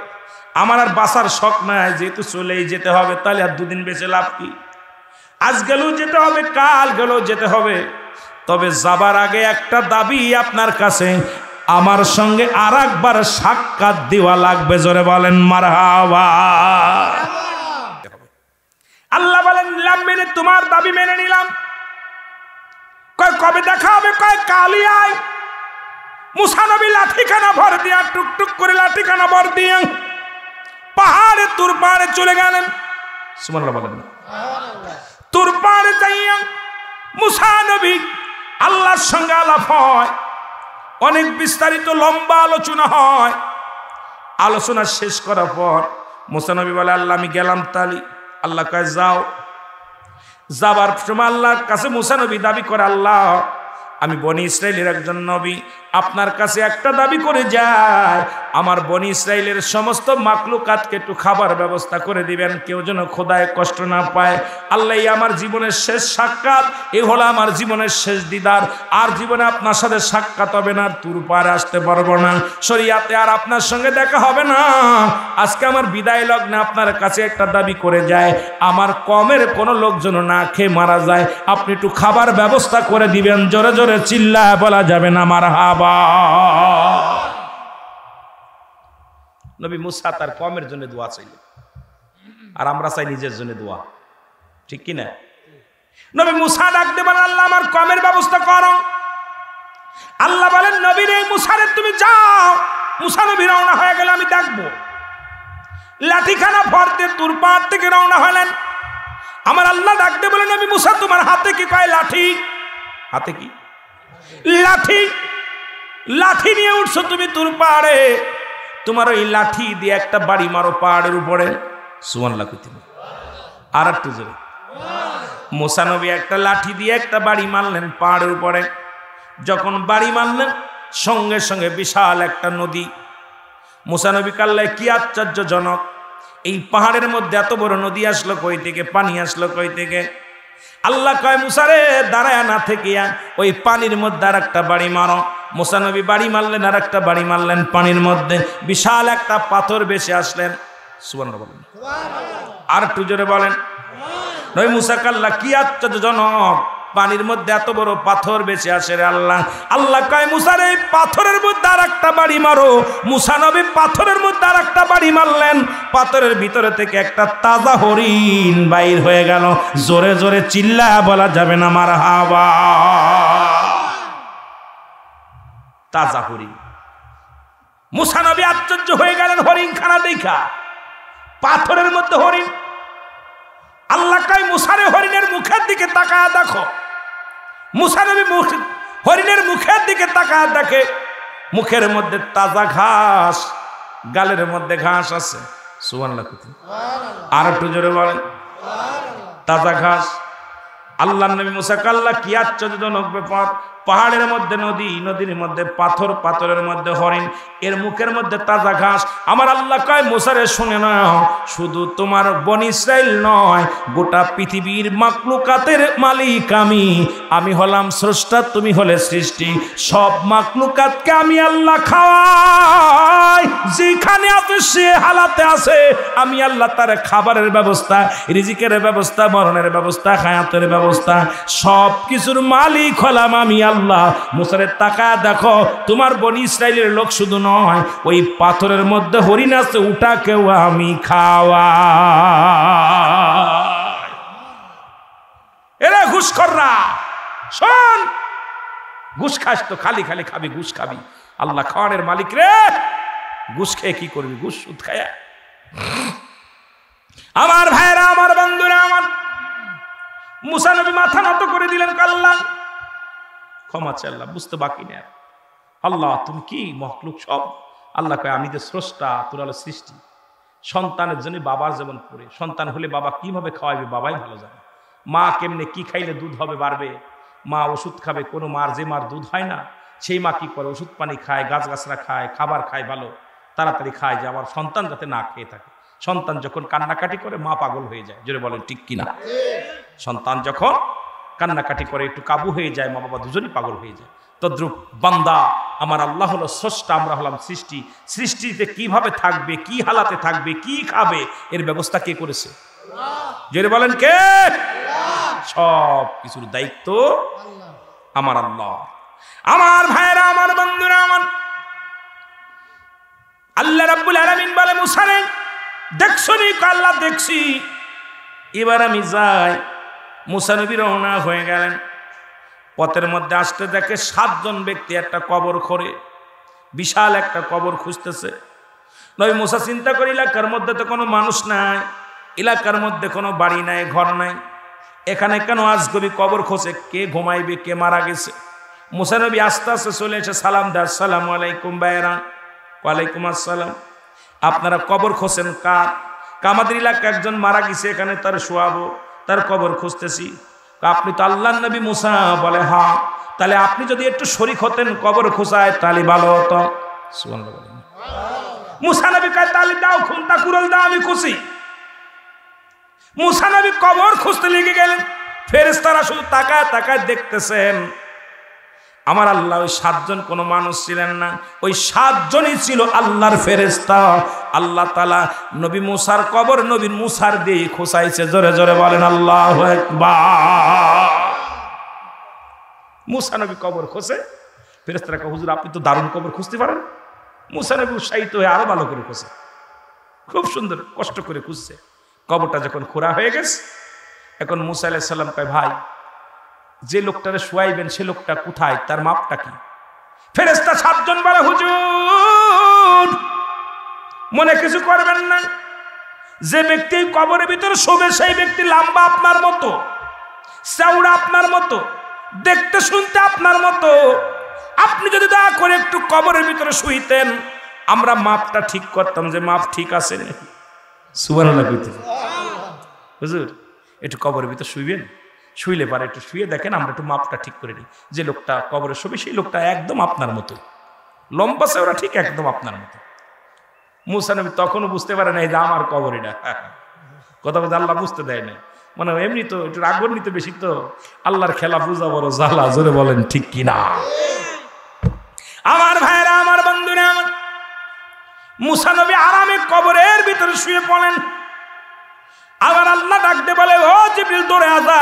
আমার আর বাঁচার শখ নাই, যেহেতু চলেই যেতে হবে, তাহলে আর দুদিন বেঁচে লাভ কি? আজ গেলেও যেতে হবে, কাল গেলেও যেতে হবে, তবে যাবার আগে একটা দাবি আপনার কাছে, আমার সঙ্গে আর একবার সাক্ষাৎ দেওয়া লাগবে। জোরে বলেন মারহাবা। আল্লাহ বলেন নিলাম, মেনে তোমার দাবি মেনে নিলাম। কয় কবে দেখা হবে? কয় কালই আয়। মুসা নবী লাঠিখানা ভর দিয়া, টুকটুক করে লাঠিখানা ভর দিয়া পাহাড়ে তুর পাহাড়ে চলে গেলেন। সুবহানাল্লাহ বলেন। তুর পাহাড়ে যাইয়া মুসা নবী আল্লাহর সঙ্গে আলাপ হয়, অনেক বিস্তারিত লম্বা আলোচনা হয়। আলোচনা শেষ করার পর মুসা নবী বলে, আল্লাহ আমি গেলাম তালি। আল্লাহ কয় যাও। যাবার সময় আল্লাহর কাছে মুসা নবী দাবি করে, আল্লাহ আমি বনি ইসরাইলের একজন নবী, আপনার কাছে একটা দাবি করে যায়, আমার বনি ইসরাইলের সমস্ত মাকলুকাতকে একটু খাবার ব্যবস্থা করে দিবেন, কেউ যেন খোদায় কষ্ট না পায়। আল্লাহ আমার জীবনের শেষ সাক্ষাৎ, এই হলো আমার জীবনের শেষ দিদার, আর জীবনে আপনার সাথে সাক্ষাৎ হবে না, তুর পারে আসতে পারবো না, শরিয়াতে আর আপনার সঙ্গে দেখা হবে না। আজকে আমার বিদায় লগ্নে আপনার কাছে একটা দাবি করে যায়, আমার কমের কোনো লোক যেন না খেয়ে মারা যায়, আপনি একটু খাবার ব্যবস্থা করে দিবেন। জোরে জোরে চিল্লায় বলা যাবে না মারহাবা। নবী মুসা তার কমের জন্য দোয়া চাইল, আর আমরা চাই নিজের জন্য দোয়া, ঠিক কি না? নবী মুসা ডাক দিয়ে বলেন, আল্লাহ আমার কমের ব্যবস্থা করো। আল্লাহ বলেন, নবী রে মুসারে তুমি যাও। মুসা নবী রওনা হয়ে গেল, আমি দেখবো। লাঠিখানা ভরতে তুর পাহাড় থেকে রওনা হলেন। আমার আল্লাহ ডাক দিয়ে বলেন, নবী মুসা তোমার হাতে কি? কয় লাঠি। হাতে কি? লাঠি। লাঠি নিয়ে উঠছো তুমি তুর পাহাড়ে, তোমার ওই লাঠি দিয়ে একটা বাড়ি মারো পাহাড়ের উপরে। সুবহানাল্লাহ কইতে আর একটু জোরে। মুসা নবী একটা লাঠি দিয়ে একটা বাড়ি মারলেন পাহাড়ের উপরে। যখন বাড়ি মারলেন, সঙ্গে সঙ্গে বিশাল একটা নদী। মুসা নবী কাল্লায় কি আশ্চর্যজনক, এই পাহাড়ের মধ্যে এত বড় নদী আসলো কই থেকে, পানি আসলো কই থেকে? আল্লাহ কয় মুসারে দাঁড়ায় না থেকে ওই পানির মধ্যে আর একটা বাড়ি মারো। মুসা নবী বাড়ি মারলেন, আর একটা বাড়ি মারলেন পানির মধ্যে, বিশাল একটা পাথর ভেসে আসলেন। সুবহানাল্লাহ বলেন, আর একটু জোরে বলেন। নবী মুসা কাল্লা কি আশ্চর্যজনক, পানির মধ্যে এত বড় পাথর বেঁচে আসে রে আল্লাহ। আল্লাহ কয় মুসার এই পাথরের মধ্যে আর একটা বাড়ি মারো। মুসা নবী পাথরের মধ্যে আর একটা বাড়ি মারলেন, পাথরের ভিতরে থেকে একটা তাজা হরিণ বাইর হয়ে গেল। জোরে জোরে চিল্লা বলা যাবে না মারহাবা। তাজা হরিণ। মুসা নবী আশ্চর্য হয়ে গেলেন হরিণ খানা দেখা। পাথরের মধ্যে হরিণ, আল্লাহ কয় মুসারে হরিণের মুখের দিকে তাকায় দেখো। মুসা নবী হরিণের মুখের দিকে তাকায় দেখে মুখের মধ্যে তাজা ঘাস, গালের মধ্যে ঘাস আছে। সুবহানাল্লাহ। আর একটু জোরে বলেন তাজা ঘাস। আল্লাহ নবী মুসা কাল্লা কি আশ্চর্যজনক ব্যাপার, পাহাড়ের মধ্যে নদী, নদীর মধ্যে পাথর, পাথরের মধ্যে হরিণ, এর মুখের মধ্যে তাজা ঘাস। আমার আল্লাহ কয় মুসারে শুনে নাও, শুধু তোমার বনি ইসরাইল নয়, গোটা পৃথিবীর মাকলুকাতের মালিক আমি হলাম স্রষ্টা, তুমি হলে সৃষ্টি। সব মাকলুকাতকে আমি আল্লাহ খাওয়াই, যেখানে আছে সে হালাতে আছে আমি আল্লাহ তার খাবারের ব্যবস্থা, রিজিকের ব্যবস্থা, মরণের ব্যবস্থা, হায়াতের ব্যবস্থা, সব কিছুর মালিক হলাম আমি আল্লাহ। মুসারে তাকায় দেখো তোমার বনি ইসরাইলের লোক শুধু নয়, ওই পাথরের মধ্যে হরিণ আছে, ওটাকেও আমি খাওয়াই। এরা ঘুষখোররা, শোন, ঘুষ খাস তো খালি খালি খাবি, ঘুষ খাবি। আল্লাহ খাওয়ানোর মালিক রে, ঘুষ খেয়ে কি করবি? ঘুষ সুদ খায়া। আমার ভাইরা, আমার বন্ধুরা, আমার মুসা নবী মাথা নত করে দিলেন, আল্লাহ ক্ষমা চাই, আল্লাহ বুঝতে বাকি নেই। আল্লাহ তুমি কি মখলুক সব। আল্লাহ কয় আমি যে স্রষ্টা, তোর হলো সৃষ্টি। সন্তানের জন্য বাবার যেমন করে, সন্তান হলে বাবা কিভাবে খাওয়াবে বাবাই ভালো জানে। মা কেমনে কি খাইলে দুধ হবে বাড়বে, মা ওষুধ খাবে, কোনো মার যে মার দুধ হয় না সেই মা কি করে, ওষুধ পানি খায়, গাছগাছরা খায়, খাবার খায়, ভালো তাড়াতাড়ি খায় যে আমার সন্তান যাতে না খেয়ে থাকে। সন্তান যখন কান্নাকাটি করে মা পাগল হয়ে যায়, জোরে বলেন ঠিক কিনা? সন্তান যখন কান্নাকাটি করে একটু কাবু হয়ে যায়, মা বাবা দুজনই পাগল হয়ে যায়। তদ্রুপ বান্দা, আমার আল্লাহ হলো স্রষ্টা, আমরা হলাম সৃষ্টি। সৃষ্টিতে কিভাবে থাকবে, কি হালাতে থাকবে, কি খাবে, এর ব্যবস্থা কে করেছে? জোরে বলেন কে? সব কিছুর দায়িত্ব আমার আল্লাহ। আমার ভাইরা, আমার বন্ধুরা, আমার আল্লাহ রাব্বুল আলামিন বলে মুসারে, দেখছো নি? আল্লাহ দেখছি, এবার আমি যাই। মুসা নবী রওনা হয়ে গেলেন। পথের মধ্যে আসতে দেখে 7 জন ব্যক্তি একটা কবর খোঁড়ে, বিশাল একটা কবর খুঁজতেছে। নবী মুসা চিন্তা করে এলাকার মধ্যে তো কোনো মানুষ নাই, এলাকার মধ্যে কোনো বাড়ি নাই, ঘর নাই, এখানে কেন আজগবি কবর খোঁজে? কে ঘুমাইবে, কে মারা গেছে? মুসা নবী আস্তে আস্তে চলে এসে সালাম দেয়, আসসালামু আলাইকুম ভাইরা। ওয়ালাইকুম আসসালাম। আপনারা কবর খোঁজেন কার? আমাদের এলাকা একজন মারা গেছে, এখানে তার শোয়াবো, তার কবর খুঁজতেছি। আপনি তো আল্লাহর নবী মুসা? বলে হ্যাঁ। তাহলে আপনি যদি একটু শরীক হতেন কবর খোঁজায় তাহলে ভালো হতো। সুবহানাল্লাহ। মুসা নবী কয় তাহলে দাও, খুনটা কুড়াল দাও, আমি খুশি। মুসা নবী কবর খুঁজতে লেগে গেলেন। ফেরেশতারা শুধু তাকায় তাকায় দেখতেছেন। আমার আল্লাহ ওই 7 জন কোনো মানুষ ছিলেন না, ওই 7 জনই ছিল আল্লাহর ফেরেশতা। আল্লাহ তাআলা নবী মুসার কবর নবী মুসার দিয়ে খোঁচাইছে। জোরে জোরে বলেন আল্লাহু আকবার। মুসা নবী কবর খোঁজে, ফেরেশতারা কয় হুজুর আপনি তো দারুণ কবর খুঁজতে পারেন। মুসা নবী উৎসাহিত হয়ে আরো ভালো করে খোঁজে, খুব সুন্দর কষ্ট করে খুঁজছে। কবরটা যখন খোঁড়া হয়ে গেছে, এখন মুসা আলাইহিস সালাম কয় ভাই, যে লোকটারে শুয়াইবেন সে লোকটা কোথায়, তার মাপটা কি? ফেরেশতা 7 জন বলে হুজুর মনে কিছু করবেন না, যে ব্যক্তি কবরের ভিতরে শোবে সেই ব্যক্তি লম্বা আপনার মতো, চওড়া আপনার মতো, দেখতে শুনতে আপনার মতো। আপনি যদি দয়া করে একটু কবরের ভিতরে শুইতেন, আমরা মাপটা ঠিক করতাম যে মাপ ঠিক আছে নাকি। সুবহানাল্লাহ। হুজুর একটু কবরের ভিতরে শুইবেন, শুইলে পারে একটু শুয়ে দেখেন, আমরা একটু মাপটা ঠিক করে নিই। যে লোকটা কবরে শোবে সেই লোকটা একদম আপনার মতো, লম্বা চওড়া ঠিক একদম আপনার মতো। মুসা নবী তখনও বুঝতে পারে না এই যে আমার কবর এটা। কথা বলতে আল্লাহ বুঝতে দেয় না, মানে এমনি তো একটু রাগবন্বিত বেশি তো, আল্লাহর খেলা বুঝা বড় জ্বালা। জোরে বলেন ঠিক কিনা? আমার ভাইরা, আমার বন্ধুরা, আমার মুসা নবী আরামে কবরের ভিতরে শুয়ে পড়েন। আবার আল্লাহ ডাকতে বলে, ও জিবরিল দৌড়ে আসা,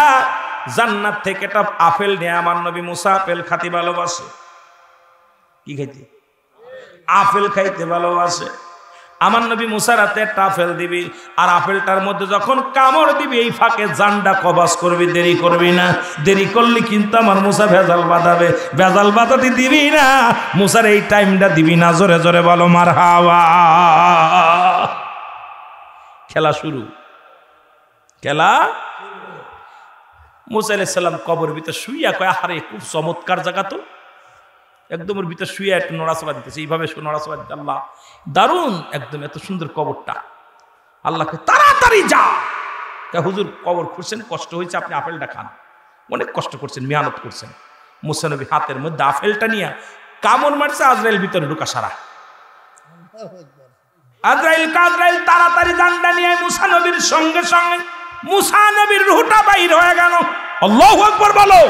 জান্নাত থেকে একটা আপেল নিয়ে। আমার নবী মুসা আপেল খাতে ভালোবাসে। কি খাইতে? আপেল খাইতে ভালোবাসে। আমার নবী মুসার হাতে একটা আপেল দিবি, আর আপেলটার মধ্যে যখন কামড় দিবি এই ফাঁকে জান্ডা কবাস করবি, দেরি করবি না। দেরি করলে কিন্তু আমার মুসা ভেজাল বাঁধাবে, ভেজাল বাঁধাতে দিবি না, মুসার এই টাইমটা দিবি না। জোরে জোরে বলো মারহাবা। খেলা শুরু। কেলা মুসা আলাইহিস সালাম কবর ভিতর শুইয়া কয় আরে খুব চমৎকার জায়গা তো, একদম ওর ভিতর শুইয়া একটু নড়াচড়া দিতেছে, এইভাবে নড়াচড়া দিতে আল্লাহ দারুণ, একদম এত সুন্দর কবরটা। আল্লাহকে তাড়াতাড়ি যা, হুজুর কবর খুঁড়ছেন, কষ্ট হয়েছে, আপনি আপেলটা খান, অনেক কষ্ট করছেন, মেহনত করছেন। মুসা নবী হাতের মধ্যে আপেলটা নিয়ে কামড় মারছে, আজরাইল ভিতরে ঢুকা সারা। আজরাইল তাড়াতাড়ি ডান্ডা নিয়ে মুসা নবীর সঙ্গে সঙ্গে মুসা নবীর রূহটা বাইর হয়ে গেল। আল্লাহু আকবার বলো।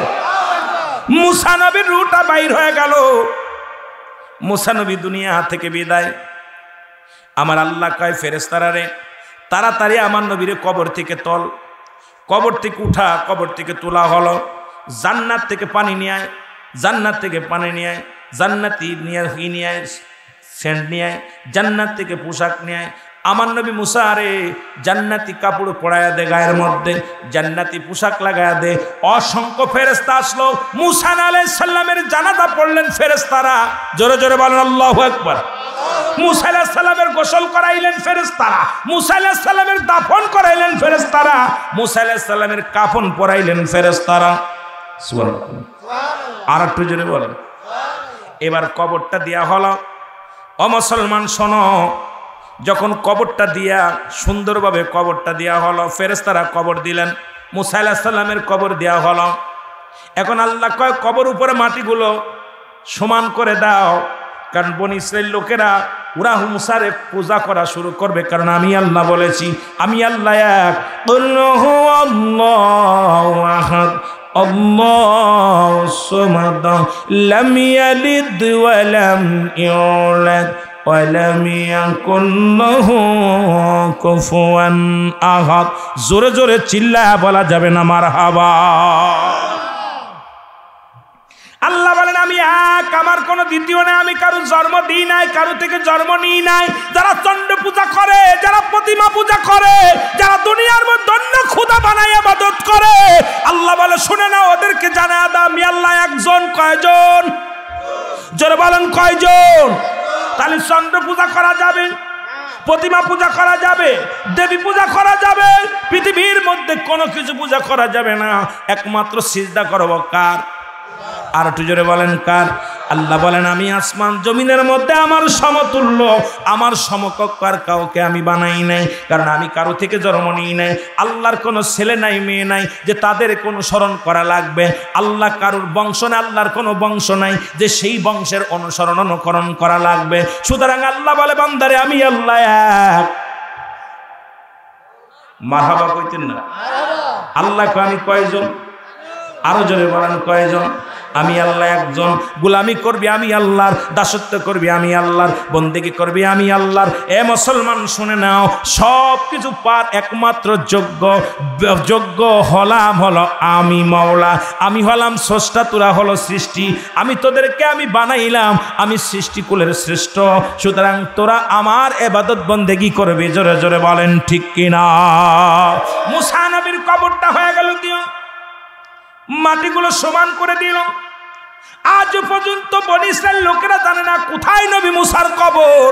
মুসা নবীর রূহটা বাইর হয়ে গেল। মুসা নবী দুনিয়া থেকে বিদায়। আমার আল্লাহ কয় ফেরেশতারা রে তাড়াতাড়ি আমার নবীরে কবর থেকে তোল। কবর থেকে উঠা, কবর থেকে তোলা হলো। জান্নাত থেকে পানি নিয়ে আয়, জান্নাত থেকে পানি নিয়ে আয়, জান্নাতি নিয়ে আয়, সেন্ট নিয়ে আয়, জান্নাত থেকে পোশাক নিয়ে আয়। আমার নবী মুসা রে জান্নাতি কাপড় পরায়া দে, গায়ের মধ্যে জান্নাতি পোশাক লাগায়া দে। অসংখ্য ফেরেশতা আসলো, মুসা আলাইহিস সালামের জানাজা পড়লেন ফেরেশতারা। জোরে জোরে বলেন আল্লাহু আকবার। মুসা আলাইহিস সালামের গোসল করাইলেন ফেরেশতারা, মুসা আলাইহিস সালামের দাফন করাইলেন ফেরেশতারা, মুসা আলাইহিস সালামের কাফন পরাইলেন ফেরেশতারা। সুবহানাল্লাহ। আর একটু জোরে বলেন। এবার কবরটা দেয়া হলো। ও মুসলমান শোনো, যখন কবরটা দিয়া সুন্দরভাবে কবরটা দেওয়া হলো, ফেরেশতারা কবর দিলেন, মুসা আলাইহিস সালামের কবর দেওয়া হলো। এখন আল্লাহ কয় কবর উপরে মাটিগুলো সমান করে দাও, কারণ বনি ইসরাইল লোকেরা ওরা মুসারে পূজা করা শুরু করবে, কারণ আমি আল্লাহ বলেছি, আমি আল্লাহ এক, আল্লাহু আল্লাহু আহাদ আল্লাহুস সামাদ লাম ইয়ালিদ ওয়া লাম ইউলাদ ওয়ালাম ইয়াকুন লাহু কুফুয়ান আহাদ। জোরে জোরে চিল্লায়া বলা যাবে না মারহাবা। আল্লাহ বলেন আমি এক, আমার কোনো দ্বিতীয় নাই, আমি কারো জন্ম দিই নাই, কারো থেকে জন্ম নিই নাই। যারা চন্ড পূজা করে, যারা প্রতিমা পূজা করে, যারা দুনিয়ার মধ্যে অন্য খোদা বানায় ইবাদত করে, আল্লাহ বলে শুনে না, ওদেরকে জানায়া দাও আমি আল্লাহ একজন। কয়জন? জোরে বলেন কয়জন? তাহলে চন্দ্র পূজা করা যাবে, প্রতিমা পূজা করা যাবে, দেবী পূজা করা যাবে, পৃথিবীর মধ্যে কোনো কিছু পূজা করা যাবে না, একমাত্র সিজদা করব কার? আর একটু জোরে বলেন কার? আল্লাহ বলেন আমি আসমান জমিনের মধ্যে আমার সমতুল্য, আমার সমকক্ষ আর কাউকে আমি বানাই নাই, কারণ আমি কারো থেকে জন্ম নিই নাই। আল্লাহর কোনো ছেলে নাই, মেয়ে নাই যে তাদের কোনো স্মরণ করা লাগবে। আল্লাহ কারোর বংশ নাই, আল্লাহর কোনো বংশ নাই যে সেই বংশের অনুসরণ অনুকরণ করা লাগবে। সুতরাং আল্লাহ বলে বান্দারে আমি আল্লাহ এক। মারহাবা কইতেন না? আল্লাহ আমি কয়জন? আরো জোরে বলেন কয়জন? আমি আল্লাহ একজন। গোলামি করবি আমি আল্লাহর, দাসত্ব করবি আমি আল্লাহর, বন্দেগী করবি আমি আল্লাহর। এ মুসলমান শুনে নাও, সব কিছু পার একমাত্র যোগ্য হলাম হলো আমি মাওলা। আমি হলাম স্রষ্টা, তোরা হলো সৃষ্টি। আমি তোদেরকে আমি বানাইলাম, আমি সৃষ্টিকুলের শ্রেষ্ঠ। সুতরাং তোরা আমার ইবাদত বন্দেগী করবি। জোরে জোরে বলেন ঠিক কিনা? মুসা নবীর কবরটা হয়ে গেল, দিও মাটিগুলো সমান করে দিল। আজ পর্যন্ত বনি ইসরাইল লোকেরা জানে না কোথায় নবী মুসার কবর।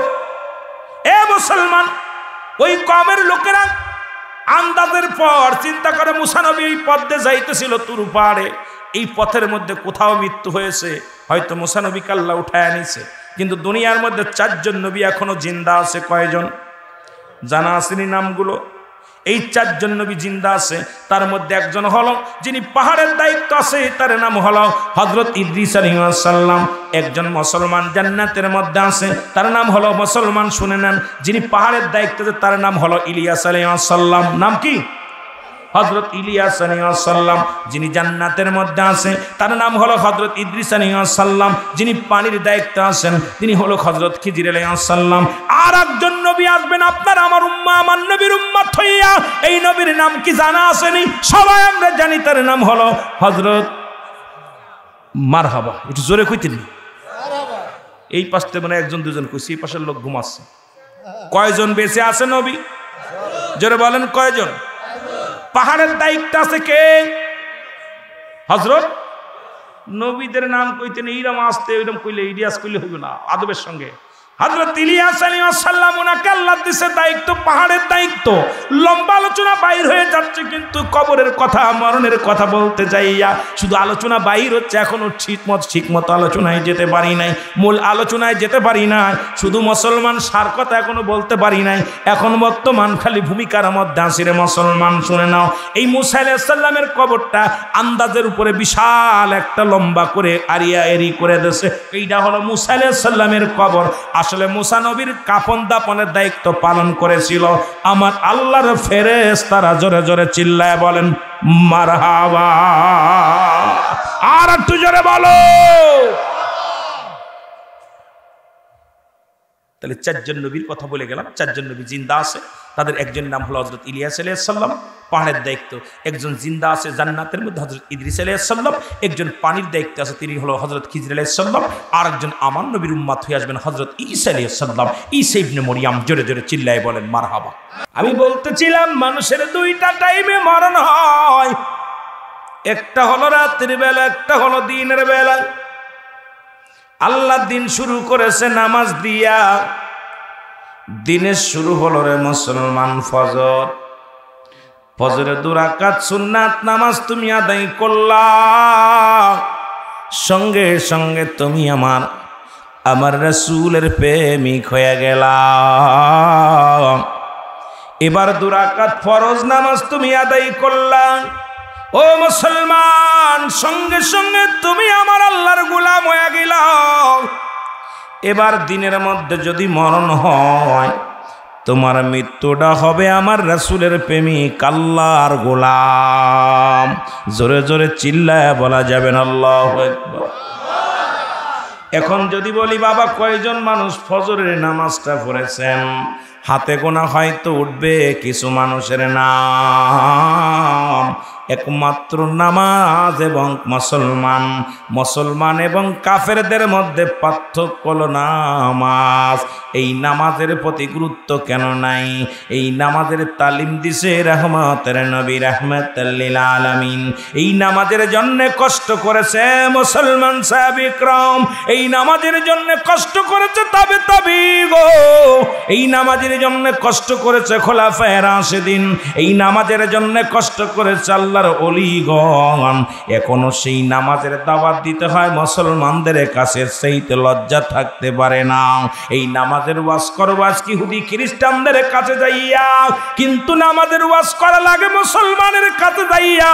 এ মুসলমান, ওই কওমের লোকেরা আন্দাজের পর চিন্তা করে মুসা নবী এই পথে যাইতেছিল তুর পাহাড়ে, এই পথের মধ্যে কোথাও মৃত্যু হয়েছে, হয়তো মুসা নবীকে আল্লাহ উঠায় আনিছে। কিন্তু দুনিয়ার মধ্যে 4 জন নবী এখনো জিন্দা আছে। কয়জন জানা আসেনি নামগুলো? এই 4 জন নবী জিন্দা আছে। তার মধ্যে একজন হলো যিনি পাহাড়ের দায়িত্ব আছে, তার নাম হলো হযরত ইদ্রিস আলাইহিস সালাম। একজন মুসলমান জান্নাতের মধ্যে আছে, তার নাম হলো, মুসলমান শুনে নেন, যিনি পাহাড়ের দায়িত্ব আছে তার নাম হলো ইলিয়াস আলাইহিস সালাম। নাম কি? হযরত ইলিয়াস আলাইহিস সালাম। যিনি জান্নাতের মধ্যে আছে তার নাম হলো হযরত ইদ্রিস আলাইহিস সালাম। যিনি পানির দায়িত্ব আছেন তিনি হলো হযরত খিজির আলাইহিস সালাম। আর একজন নবী আসবেন আপনার আমার উম্মাহ, আমার নবীর উম্মত হইয়া। এই নবীর নাম কি জানা আসেনি? সবাই আমরা জানি, তার নাম হলো হযরত মারহাবা। একটু জোরে কইতেন। এই পাশে মানে একজন দুজন কইছি, এই পাশের লোক ঘুমাচ্ছে। কয়জন বেঁচে আছে নবী? জোরে বলেন কয়জন? পাহাড়ের দায়িত্ব আছে কে? হযরত। নবীদের নাম কইতেন এইরকম আসতে, ওইরকম কইলে ইলিয়াস কইলে হইবে না, আদবের সঙ্গে। হযরত ইলিয়াস আলাইহিস সালাম, ওনাকে আল্লাহ দিছে দায়িত্ব, পাহাড়ের দায়িত্ব। লম্বা আলোচনা বাইর হয়ে যাচ্ছে, কিন্তু কবরের কথা মরণের কথা বলতে যাইয়া শুধু আলোচনা বাইর হচ্ছে। এখনো ঠিকমতো আলোচনায় যেতে পারি নাই, মূল আলোচনায় যেতে পারি নাই, শুধু মুসলমান সার কথা এখনো বলতে পারি নাই। এখন বর্তমান খালি ভূমিকার মধ্যে আসিরে মুসলমান শুনে নাও, এই মুসা আলাইহিস সালামের কবরটা আন্দাজের উপরে বিশাল একটা লম্বা করে আরিয়া এরি করে দিয়েছে। এইটা হলো মুসা আলাইহিস সালামের কবর। আসলে মুসা নবীর কাফন দাফনের দায়িত্ব পালন করেছিল আমার আল্লাহর ফেরেশতারা। জোরে জোরে চিল্লায় বলেন মারহাবা। আর একটু জোরে বলো। তাহলে চারজন নবীর কথা বলে গেলাম। চারজন নবী জিন্দা আছে, তাদের একজনের নাম হলো হযরত ইলিয়াস আলাইহিস সালাম, পাহাড়ের দায়িত্ব। একজন জিন্দা আছে জান্নাতের মধ্যে, হযরত ইদ্রিস আলাইহিস সালাম। একজন পানির দায়িত্বে আছে, তিনি হলো হযরত খিজর আলাইহিস সালাম। আর একজন আমার নবীর উম্মত হয়ে আসবেন হযরত ঈসা আলাইহিস সালাম, ঈসা ইবনে মরিয়ম। জোরে জোরে চিল্লায় বলেন মারহাবা। আমি বলতেছিলাম মানুষের দুইটা টাইমে মরণ হয়, একটা হলো রাতের বেলা, একটা হলো দিনের বেলা। আল্লাহ দিন শুরু করেছে নামাজ দিয়া। দিনের শুরু হলো রে মুসলমান ফজর। ফজরে 2 রাকাত সুন্নাত নামাজ তুমি আদায় করলা, সঙ্গে সঙ্গে তুমি আমার রাসূলের প্রেমিক হয়ে গেলা। এবার 2 রাকাত ফরজ নামাজ তুমি আদায় করলা, ও মুসলমান, সঙ্গে সঙ্গে তুমি আমার আল্লাহর গোলাম হয়ে গেলা। এবার দিনের মধ্যে যদি মরণ হয়, তোমার মৃত্যুটা হবে আমার রাসূলের প্রেমিক আল্লাহর গোলাম। জোরে জোরে চিল্লায় বলা যাবে না আল্লাহু আকবার। এখন যদি বলি বাবা কয়জন মানুষ ফজরের নামাজটা পড়েছেন, হাতে গোনা হয়তো উঠবে কিছু মানুষের নাম। একমাত্র নামাজ এবং মুসলমান এবং কাফেরদের মধ্যে পার্থক্য হলো নামাজ। এই নামাজের প্রতি গুরুত্ব কেন নাই? এই নামাজের তালিম দিছে রহমতের নবী রাহমাতুল লিল আলামিন। এই নামাজের জন্য কষ্ট করেছে মুসলমান সাহাবায়ে کرام, এই নামাজের জন্য কষ্ট করেছে তাবেঈন, এই নামাজের জন্য কষ্ট করেছে খোলাফায়ে রাশিদিন, এই নামাজের জন্য কষ্ট করেছে আল্লাহর ওলিগণ। এখনো সেই নামাজের দাওয়াত দিতে হয় মুসলমানদের কাছে, সেইতে লজ্জা থাকতে পারে না। এই নামাজের ওয়াজ করব আজকে ইহুদি খ্রিস্টানদের কাছে যাইয়া, কিন্তু নামাজের ওয়াজ করা লাগে মুসলমানের কাছে যাইয়া।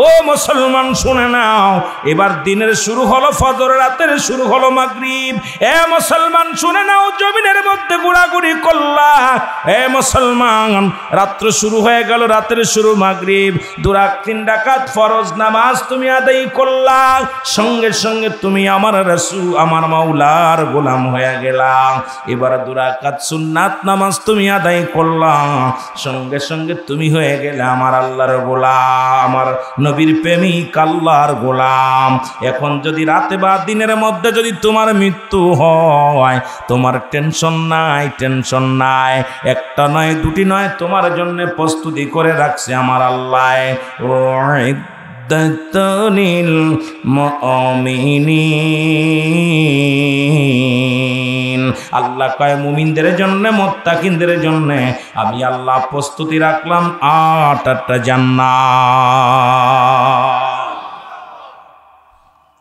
ও মুসলমান শুনে নাও, এবার দিনের শুরু হলো ফজর, রাতের শুরু হলো মাগরিব। এ মুসলমান শুনে নাও, জমিনের মধ্যে ঘোরাঘুরি করলা। এ মুসলমান, রাত্র শুরু হয়ে গেল, রাতের শুরু মাগরিব। 2-3 রাকাত ফরজ নামাজ তুমি আদায় করলা, সঙ্গে সঙ্গে তুমি আমার রাসূল আমার মাওলার গোলাম হয়ে গেলা। এবার 2 রাকাত সুন্নাত নামাজ তুমি আদায় করলা, সঙ্গে সঙ্গে তুমি হয়ে গেলে আমার আল্লাহর গোলাম, আমার নবীর প্রেমিক আল্লাহর গোলাম। এখন যদি রাতে বা দিনের মধ্যে যদি তোমার মৃত্যু হয়, তোমার টেনশন নাই। একটা নয়, দুটি নয়, তোমার জন্য প্রস্তুতি করে রাখছে আমার আল্লাহ। উইদ্দাতুনিল মুমিনিন, আল্লাহ কয় মুমিনদের জন্য, মুত্তাকিনদের জন্য আমি আল্লাহ প্রস্তুতি রাখলাম 8টা জান্নাত।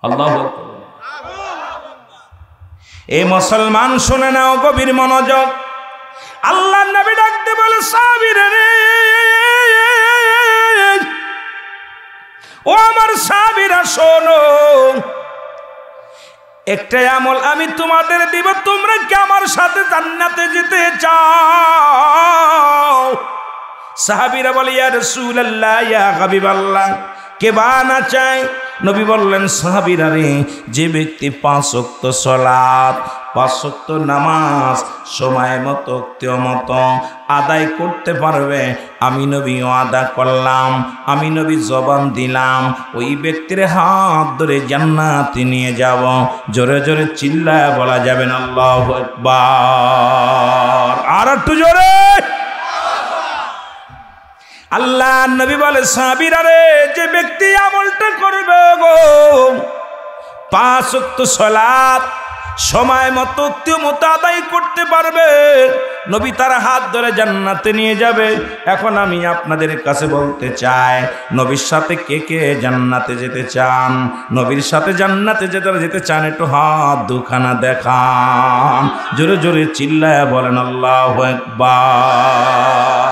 আল্লাহু আকবার। এই মুসলমান শুনে নাও গভীর মনোযোগ। আল্লাহ নবী ডাকতে বলে সাহাবীরা রে, ও আমার সাহাবীরা শোনো, একটা আমল আমি তোমাদের দিব, তোমরা কি আমার সাথে জান্নাতে যেতে চাও? সাহাবীরা বলে ইয়া রাসূলুল্লাহ, ইয়া হাবিবাল্লাহ, কে বা না চায়? নবী বললেন সাহাবীরা রে, যে ব্যক্তি 5 ওয়াক্ত সালাত, 5 ওয়াক্ত নামাজ সময় মতো মতো আদায় করতে পারবে, আমি নবী ওয়াদা করলাম, আমি নবী জবান দিলাম, ওই ব্যক্তির হাত ধরে জান্নাতে নিয়ে যাব। জোরে জোরে চিল্লায় বলা যাবে না আল্লাহু আকবার। আর একটু জোরে। আল্লাহ নবী বলে সাহাবীরা রে, যে ব্যক্তি আমলটা করবে গো, 5 ওয়াক্ত সালাত সময় মতো আদায় করতে পারবে, নবী তার হাত ধরে জান্নাতে নিয়ে যাবে। এখন আমি আপনাদের কাছে বলতে চাই, নবীর সাথে কে কে জান্নাতে যেতে চান? নবীর সাথে জান্নাতে যেতে চান একটু হাত দুখানা দেখান, জোরে জোরে চিল্লায়া বলেন আল্লাহু আকবার।